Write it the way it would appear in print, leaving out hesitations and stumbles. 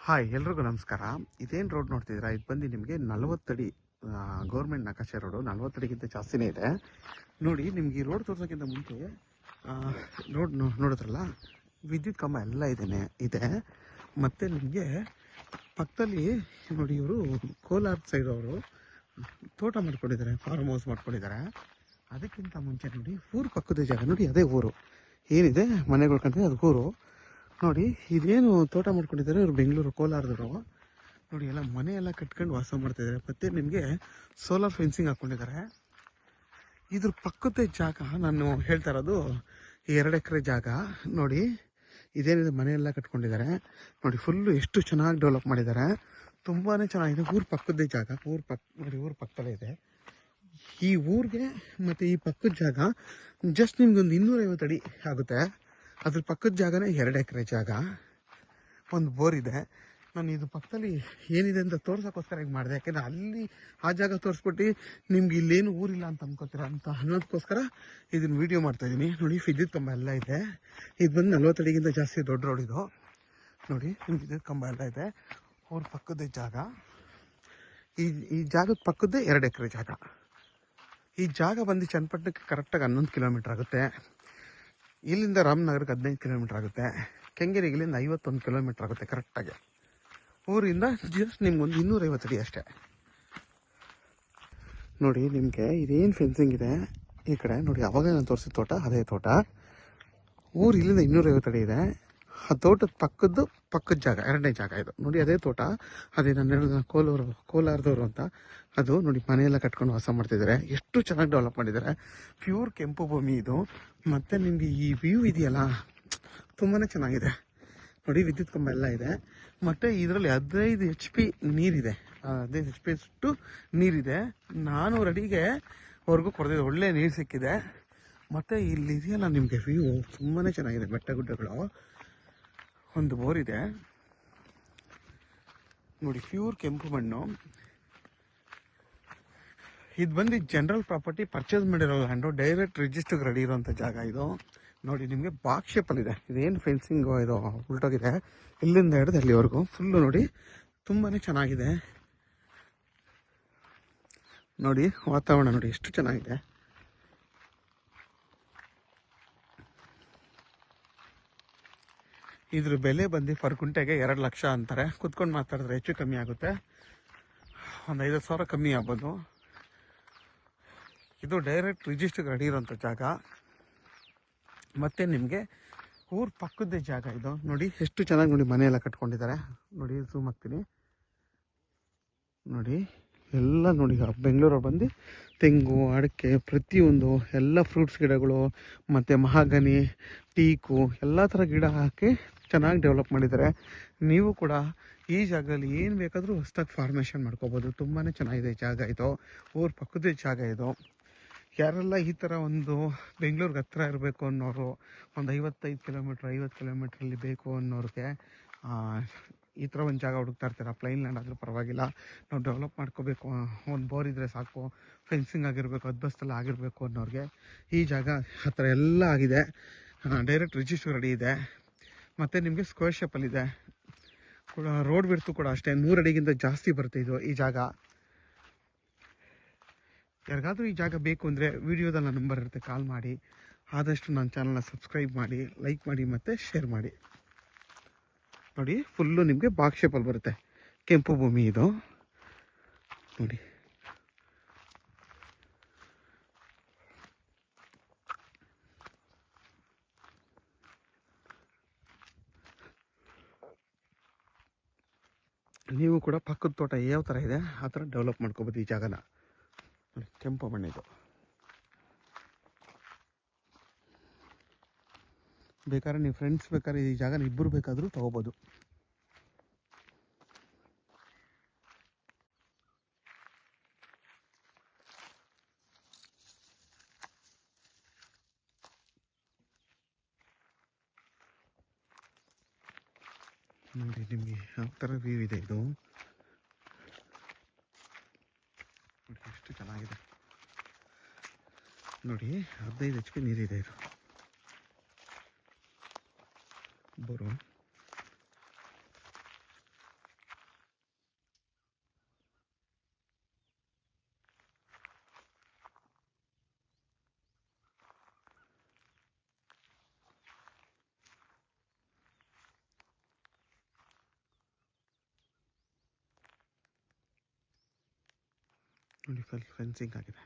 Hi ಎಲ್ರಿಗೂ ನಮಸ್ಕಾರ. ಇದೇನು ರೋಡ್ ನೋಡ್ತಿದ್ದೀರಾ, ಇದು ಬಂದು ನಿಮಗೆ 40 ಅಡಿ ಗೌರ್ಮೆಂಟ್ ನಕಾಶೆ ರೋಡು. 40 ಅಡಿಗಿಂತ ಜಾಸ್ತಿನೇ ಇದೆ ನೋಡಿ. ನಿಮ್ಗೆ ಈ ರೋಡ್ ತೋರ್ಸೋಕ್ಕಿಂತ ಮುಂಚೆ ರೋಡ್ ನೋಡಿದ್ರಲ್ಲ, ವಿದ್ಯುತ್ ಕಂಬ ಎಲ್ಲ ಇದೆ. ಮತ್ತು ನಿಮಗೆ ಪಕ್ಕದಲ್ಲಿ ನೋಡಿ, ಇವರು ಕೋಲಾರ ಸೈಡ್ ಅವರು ತೋಟ ಮಾಡ್ಕೊಂಡಿದ್ದಾರೆ, ಫಾರ್ಮ್ ಹೌಸ್ ಮಾಡ್ಕೊಂಡಿದ್ದಾರೆ. ಅದಕ್ಕಿಂತ ಮುಂಚೆ ನೋಡಿ, ಊರು ಪಕ್ಕದ ಜಾಗ ನೋಡಿ, ಅದೇ ಊರು ಏನಿದೆ ಮನೆಗಳು ಕಂಡ್ರೆ ಅದು ಊರು ನೋಡಿ. ಇದೇನು ತೋಟ ಮಾಡ್ಕೊಂಡಿದ್ದಾರೆ ಇವರು, ಬೆಂಗಳೂರು ಕೋಲಾರದವರು ನೋಡಿ. ಎಲ್ಲ ಮನೆ ಎಲ್ಲ ಕಟ್ಕೊಂಡು ವಾಸ ಮಾಡ್ತಿದ್ದಾರೆ. ಮತ್ತು ನಿಮಗೆ ಸೋಲಾರ್ ಫೆನ್ಸಿಂಗ್ ಹಾಕ್ಕೊಂಡಿದ್ದಾರೆ. ಇದ್ರ ಪಕ್ಕದ ಜಾಗ ನಾನು ಹೇಳ್ತಾ ಇರೋದು 2 ಎಕರೆ ಜಾಗ ನೋಡಿ. ಇದೇನಿದೆ ಮನೆ ಎಲ್ಲ ಕಟ್ಕೊಂಡಿದ್ದಾರೆ ನೋಡಿ. ಫುಲ್ಲು ಎಷ್ಟು ಚೆನ್ನಾಗಿ ಡೆವಲಪ್ ಮಾಡಿದ್ದಾರೆ, ತುಂಬಾ ಚೆನ್ನಾಗಿದೆ. ಊರ ಪಕ್ಕದ ಜಾಗ, ನೋಡಿ, ಊರ ಪಕ್ಕದಲ್ಲೇ ಇದೆ ಈ ಊರಿಗೆ. ಮತ್ತು ಈ ಪಕ್ಕದ ಜಾಗ ಜಸ್ಟ್ ನಿಮ್ಗೊಂದು 250 ಅಡಿ ಆಗುತ್ತೆ. ಅದ್ರ ಪಕ್ಕದ ಜಾಗನೇ 2 ಎಕರೆ ಜಾಗ, ಒಂದು ಬೋರ್ ಇದೆ. ನಾನು ಇದು ಪಕ್ಕದಲ್ಲಿ ಏನಿದೆ ಅಂತ ತೋರ್ಸೋಕ್ಕೋಸ್ಕರ ಈಗ ಮಾಡಿದೆ. ಯಾಕೆಂದರೆ ಅಲ್ಲಿ ಆ ಜಾಗ ತೋರಿಸ್ಬಿಟ್ಟು ನಿಮ್ಗೆ ಇಲ್ಲೇನು ಊರಿಲ್ಲ ಅಂತ ಅನ್ಕೋತೀರ ಅಂತ ಅನ್ನೋದಕ್ಕೋಸ್ಕರ ಇದನ್ನು ವೀಡಿಯೋ ಮಾಡ್ತಾಯಿದ್ದೀನಿ ನೋಡಿ. ವಿದ್ಯುತ್ ಕಂಬ ಎಲ್ಲ ಇದೆ. ಇದು ಬಂದು 40 ಅಡಿಗಿಂತ ಜಾಸ್ತಿ ದೊಡ್ಡ ರೋಡ್ ಇದು ನೋಡಿ. ನಿಮ್ಗೆ ವಿದ್ಯುತ್ ಕಂಬ ಎಲ್ಲ ಇದೆ. ಊರ ಪಕ್ಕದ ಜಾಗ, ಈ ಜಾಗದ ಪಕ್ಕದ್ದೇ 2 ಎಕರೆ ಜಾಗ. ಈ ಜಾಗ ಬಂದು ಚನ್ನಪಟ್ಟಣಕ್ಕೆ ಕರೆಕ್ಟಾಗಿ 11 ಕಿಲೋಮೀಟ್ರ್ ಆಗುತ್ತೆ. ಇಲ್ಲಿಂದ ರಾಮನಗರಕ್ಕೆ 15 ಕಿಲೋಮೀಟ್ರ್ ಆಗುತ್ತೆ. ಕೆಂಗೇರಿಗೆ ಇಲ್ಲಿಂದ 51 ಕಿಲೋಮೀಟ್ರ್ ಆಗುತ್ತೆ ಕರೆಕ್ಟಾಗಿ. ಊರಿಂದ ಜಸ್ಟ್ ನಿಮ್ಗೊಂದು 250 ಅಡಿ ಅಷ್ಟೇ ನೋಡಿ. ನಿಮಗೆ ಇದೇನು ಫೆನ್ಸಿಂಗ್ ಇದೆ ಈ ಕಡೆ ನೋಡಿ, ಅವಾಗ ನಾನು ತೋರಿಸಿದ ತೋಟ ಅದೇ ತೋಟ. ಊರು ಇಲ್ಲಿಂದ 250 ಅಡಿ ಇದೆ. ಆ ತೋಟದ ಪಕ್ಕದ ಜಾಗ 2ನೇ ಜಾಗ ಇದು ನೋಡಿ. ಅದೇ ತೋಟ, ಅದೇ ನಾನು ಹೇಳಿದ ಕೋಲಾರದವರು ಅಂತ. ಅದು ನೋಡಿ, ಮನೆಯೆಲ್ಲ ಕಟ್ಕೊಂಡು ವಾಸ ಮಾಡ್ತಿದ್ದಾರೆ. ಎಷ್ಟು ಚೆನ್ನಾಗಿ ಡೆವಲಪ್ ಮಾಡಿದ್ದಾರೆ. ಪ್ಯೂರ್ ಕೆಂಪು ಭೂಮಿ ಇದು. ಮತ್ತು ನಿಮಗೆ ಈ ವ್ಯೂ ಇದೆಯಲ್ಲ, ತುಂಬಾ ಚೆನ್ನಾಗಿದೆ ನೋಡಿ. ವಿದ್ಯುತ್ ಕಂಬ ಎಲ್ಲ ಇದೆ. ಮತ್ತು ಇದರಲ್ಲಿ 15 HP ನೀರಿದೆ. 15 HP ಅಷ್ಟು ನೀರಿದೆ. 400 ಅಡಿಗೆ ವರ್ಗೂ ಕೊಡ್ತಿದೆ. ಒಳ್ಳೆ ನೀರು ಸಿಕ್ಕಿದೆ. ಮತ್ತು ಇಲ್ಲಿ ಇದೆಯಲ್ಲ ನಿಮಗೆ ವ್ಯೂ ತುಂಬಾ ಚೆನ್ನಾಗಿದೆ. ಬೆಟ್ಟ ಗುಡ್ಡಗಳು, ಒಂದು ಬೋರ್ ಇದೆ ನೋಡಿ. ಪ್ಯೂರ್ ಕೆಂಪು ಮಣ್ಣು. ಇದು ಬಂದು ಜನರಲ್ ಪ್ರಾಪರ್ಟಿ, ಪರ್ಚೇಸ್ ಮಾಡಿರೋ ಲ್ಯಾಂಡು, ಡೈರೆಕ್ಟ್ ರಿಜಿಸ್ಟರ್ಗೆ ರೆಡಿ ಇರೋಂಥ ಜಾಗ ಇದು ನೋಡಿ. ನಿಮಗೆ ಬಾಕ್ಸ್ ಶೇಪಲ್ಲಿದೆ. ಇದೇನು ಫೆನ್ಸಿಂಗು ಇದು ಉಲ್ಟೋಗಿದೆ, ಇಲ್ಲಿಂದ ಹಿಡಿದು ಅಲ್ಲಿವರೆಗೂ ಫುಲ್ಲು ನೋಡಿ. ತುಂಬಾ ಚೆನ್ನಾಗಿದೆ ನೋಡಿ. ವಾತಾವರಣ ನೋಡಿ ಎಷ್ಟು ಚೆನ್ನಾಗಿದೆ. ಇದ್ರ ಬೆಲೆ ಬಂದು ಫರ್ ಗುಂಟೆಗೆ 2 ಲಕ್ಷ ಅಂತಾರೆ. ಕುತ್ಕೊಂಡು ಮಾತಾಡಿದ್ರೆ ಹೆಚ್ಚು ಕಮ್ಮಿ ಆಗುತ್ತೆ, ಒಂದು 50,000 ಕಮ್ಮಿ ಆಗ್ಬೋದು. ಇದು ಡೈರೆಕ್ಟ್ ರಿಜಿಸ್ಟರ್ಗೆ ರೆಡಿ ಇರೋಂಥ ಜಾಗ. ಮತ್ತು ನಿಮಗೆ ಊರ ಪಕ್ಕದ ಜಾಗ ಇದು ನೋಡಿ. ಎಷ್ಟು ಚೆನ್ನಾಗಿ ನೋಡಿ ಮನೆಯೆಲ್ಲ ಕಟ್ಕೊಂಡಿದ್ದಾರೆ ನೋಡಿ. ಝೂಮ್ ಹಾಕ್ತೀನಿ ನೋಡಿ. ಎಲ್ಲ ನೋಡಿ, ಬೆಂಗಳೂರು ಬಂದು ತೆಂಗು, ಅಡಿಕೆ, ಪ್ರತಿಯೊಂದು ಎಲ್ಲ ಫ್ರೂಟ್ಸ್ ಗಿಡಗಳು, ಮತ್ತು ಮಹಾಗನಿ, ಟೀಕು, ಎಲ್ಲ ಥರ ಗಿಡ ಹಾಕಿ ಚೆನ್ನಾಗಿ ಡೆವಲಪ್ ಮಾಡಿದ್ದಾರೆ. ನೀವು ಕೂಡ ಈ ಜಾಗದಲ್ಲಿ ಏನು ಬೇಕಾದರೂ ಹೊಸ್ದಾಗಿ ಫಾರ್ಮೇಷನ್ ಮಾಡ್ಕೋಬೋದು. ತುಂಬಾ ಚೆನ್ನಾಗಿದೆ ಜಾಗ ಇದು. ಊರ ಪಕ್ಕದ ಜಾಗ ಇದು. ಯಾರೆಲ್ಲ ಈ ಥರ ಒಂದು ಬೆಂಗಳೂರಿಗೆ ಹತ್ರ ಇರಬೇಕು ಅನ್ನೋರು, ಒಂದು 55 ಕಿಲೋಮೀಟ್ರ್ 50 ಕಿಲೋಮೀಟ್ರಲ್ಲಿ ಬೇಕು ಅನ್ನೋರಿಗೆ ಈ ಥರ ಒಂದು ಜಾಗ ಹುಡುಕ್ತಾ ಇರ್ತೀರ. ಪ್ಲೈನ್ ಲ್ಯಾಂಡ್ ಆದರೂ ಪರವಾಗಿಲ್ಲ, ನಾವು ಡೆವಲಪ್ ಮಾಡ್ಕೋಬೇಕು, ಒಂದು ಬೋರ್ ಇದ್ದರೆ ಸಾಕು, ಫೆನ್ಸಿಂಗ್ ಆಗಿರಬೇಕು, ಅದ್ಬಸ್ತಲ್ಲಿ ಆಗಿರಬೇಕು ಅನ್ನೋರಿಗೆ ಈ ಜಾಗ ಆ ಥರ ಎಲ್ಲ ಆಗಿದೆ. ಡೈರೆಕ್ಟ್ ರಿಜಿಸ್ಟರ್ ರೆಡಿ ಇದೆ. ಮತ್ತು ನಿಮಗೆ ಸ್ಕ್ವೇರ್ ಶೇಪಲ್ಲಿದೆ. ರೋಡ್ ಬಿಡ್ತು ಕೂಡ ಅಷ್ಟೇ 100 ಅಡಿಗಿಂತ ಜಾಸ್ತಿ ಬರುತ್ತೆ ಇದು ಈ ಜಾಗ. ಯಾರಿಗಾದರೂ ಈ ಜಾಗ ಬೇಕು ಅಂದರೆ ವಿಡಿಯೋದಲ್ಲಿ ನನ್ನ ನಂಬರ್ ಇರುತ್ತೆ, ಕಾಲ್ ಮಾಡಿ. ಆದಷ್ಟು ನನ್ನ ಚಾನಲ್ನ ಸಬ್ಸ್ಕ್ರೈಬ್ ಮಾಡಿ, ಲೈಕ್ ಮಾಡಿ ಮತ್ತು ಶೇರ್ ಮಾಡಿ ನೋಡಿ. ಫುಲ್ಲು ನಿಮಗೆ ಬಾಕ್ಸ್ ಶೇಪಲ್ಲಿ ಬರುತ್ತೆ. ಕೆಂಪು ಭೂಮಿ ಇದು ನೋಡಿ. ನೀವು ಕೂಡ ಪಕ್ಕದ ತೋಟ ಯಾವ ಥರ ಇದೆ ಆ ಥರ ಡೆವಲಪ್ ಮಾಡ್ಕೋಬೋದು ಈ ಜಾಗನ ನೋಡಿ. ಕೆಂಪು ಮಣ್ಣಿದು. ಬೇಕಾದ್ರೆ ನೀವು ಫ್ರೆಂಡ್ಸ್ ಬೇಕಾದ್ರೆ ಈ ಜಾಗನ ಇಬ್ಬರು ಬೇಕಾದರೂ ತೊಗೋಬೋದು ನೋಡಿ. ನಿಮಗೆ ಯಾವ ಥರ ವ್ಯೂ ಇದೆ ಇದು ನೋಡಿ, ಎಷ್ಟು ಚೆನ್ನಾಗಿದೆ ನೋಡಿ. 15 HP ನೀರಿದೆ ಇದು ಬೋರು. ನೋಡಿ ಫೆನ್ಸಿಂಗ್ ಆಗಿದೆ.